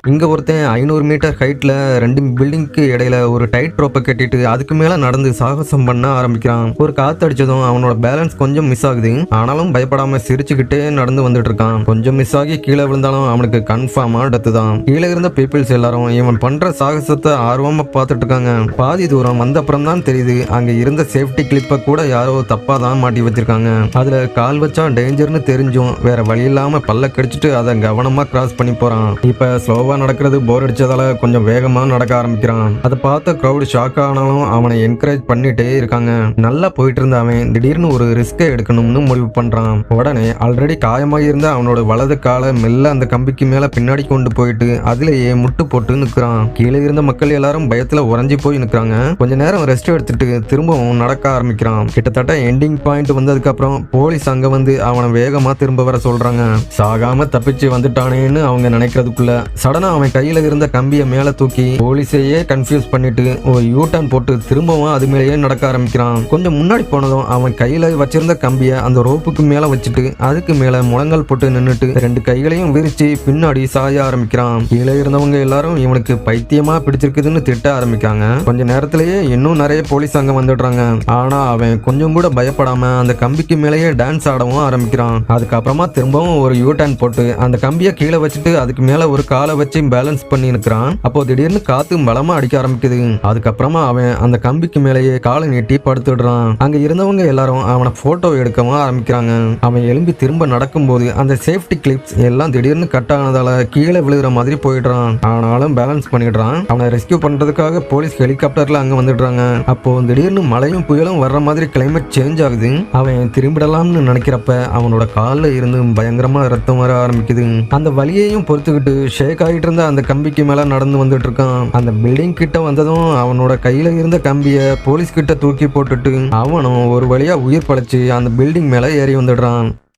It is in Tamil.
இங்க ஒருத்தன் 500 மீட்டர் ஹைட்ல 2 பில்டிங்க்கு இடையில ஒரு டைட் ரோப்பை கட்டிட்டு அதுக்கு மேல நடந்து சாகசம் பண்ண ஆரம்பிக்கிறான். ஒரு காத்து அடிச்சதும் அவனோட பேலன்ஸ் கொஞ்சம் மிஸ் ஆகுது. ஆனாலும் பயப்படாம சிரிச்சுக்கிட்டே நடந்து வந்துட்டு இருக்கான். கொஞ்சம் மிஸ் ஆகி கீழே விழுந்தாலும் அவனுக்கு கன்ஃபார்மா டெத்து தான். கீழே இருந்த பீப்பிள்ஸ் எல்லாரும் இவன் பண்ற சாகசத்தை ஆர்வமா பார்த்துட்டு இருக்காங்க. பாதி தூரம் வந்த அப்புறம் தான் தெரியுது அங்க இருந்த சேஃப்டி கிளிப்பை கூட யாரோ தப்பா தான் மாட்டி வச்சிருக்காங்க. அதுல கால் வச்சா டேஞ்சர்னு தெரிஞ்சும் வேற வழி இல்லாம பல்ல கடிச்சிட்டு அதை கவனமா கிராஸ் பண்ணி போறான். இப்ப ஸ்லோவா நடக்கிறது போர் அடிச்சதால கொஞ்சம் வேகமா நடக்க ஆரம்பிக்கிறான். அதை பார்த்த கிரௌட் ஷாக் ஆனாலும் அவனை என்கரேஜ் பண்ணிட்டே இருக்காங்க. நல்லா போயிட்டு இருந்த அவன் திடீர்னு ஒரு ரிஸ்கை எடுக்கணும்னு முடிவு பண்றான். உடனே ஆல்ரெடி காயமாக இருந்த அவனோட வலது காலை மெல்ல அந்த கம்பிக்கு மேல பின்னாடி கொண்டு போயிட்டு அதுலயே முட்டு போட்டு நிக்கிறான். கீழே இருந்த மக்கள் எல்லாரும் பயத்துல உறைஞ்சி போய் நிக்கிறாங்க. கொஞ்ச நேரம் ரெஸ்ட் எடுத்துட்டு திரும்பவும் நடக்க ஆரம்பிக்கிறான். கிட்டத்தட்ட எண்டிங் பாயிண்ட் வந்ததுக்கு அப்புறம் போலீஸ் அங்க வந்து அவனை வேகமா திரும்ப வர சொல்றாங்க. சாகாம தப்பிச்சு வந்துட்டானேன்னு அவங்க நினைக்கிறதுக்குள்ள சடனா அவன் கையில இருந்த கம்பியை மேல தூக்கி போலீஸையே கன்ஃபியூஸ் பண்ணிட்டு ஒரு யூ டர்ன் போட்டு திரும்பவும் அது மேலேயே நடக்க ஆரம்பிக்கிறான். கொஞ்சம் முன்னாடி போனதும் அவன் கையில வச்சிருந்த கம்பியை அந்த ரோப்புக்கு மேல வச்சுட்டு அதுக்கு மேல முழங்கால் போட்டு நின்னுட்டு 2 கைகளையும் விரிச்சு பின்னாடி சாய ஆரம்பிக்கிறான். கீழே இருந்தவங்க எல்லாரும் இவனுக்கு பைத்தியமா பிடிச்சிருக்குதுன்னு திட்ட ஆரம்பிக்காங்க. கொஞ்ச நேரத்திலேயே இன்னும் நிறைய போலீஸ் அங்க வந்துடுறாங்க. ஆனா அவன் கொஞ்சம் கூட பயப்படாம அந்த கம்பிக்கு மேலேயே டான்ஸ் ஆடவும் ஆரம்பிக்கிறான். அதுக்கப்புறமா திரும்பவும் ஒரு யூ டர்ன் போட்டு அந்த கம்பியை கீழே வச்சுட்டு அதுக்கு மேல ஒரு காலை வச்சு பேலன்ஸ் பண்ணி நிற்கிறான். அப்போ திடீர்னு காத்து பலமா அடிக்க ஆரம்பிக்குது. அதுக்கப்புறமா அவன் அந்த கம்பிக்கு மேலேயே காலை நீட்டி படுத்துடுறான். அங்க இருந்தவங்க எல்லாரும் அவனை போட்டோ எடுக்கவும் ஆரம்பிக்கிறாங்க. அவன் எழும்பி திரும்ப நடக்கும்போது அந்த சேஃப்டி கிளிப்ஸ் எல்லாம் திடீர்னு கட் ஆனதால கீழே விழுகிற மாதிரி போயிடுறான். ஆனாலும் பேலன்ஸ் பண்ணிடுறான். அவனை ரெஸ்கியூ பண்றதுக்காக போலீஸ் ஹெலிகாப்டர்ல அங்க வந்துடுறாங்க. அப்போ திடீர்னு மழையும் புயலும் வர்ற மாதிரி கிளைமேட் சேஞ்ச் ஆகுது. அவன் திரும்பிடலாம்னு நினைக்கிறப்ப அவனோட காலில் இருந்து பயங்கரமா ரத்தம் வர ஆரம்பிக்குது. அந்த வலியையும் பொறுத்துக்கிட்டு ஷேக் ஆகிட்டு இருந்த அந்த கம்பிக்கு மேல நடந்து வந்துட்டு இருக்கான். அந்த பில்டிங் கிட்ட வந்ததும் அவனோட கையில இருந்த கம்பிய போலீஸ் கிட்ட தூக்கி போட்டுட்டு அவனும் ஒரு வழியா உயிர் பழைச்சு அந்த பில்டிங் மேல ஏறி வந்துடுறான்.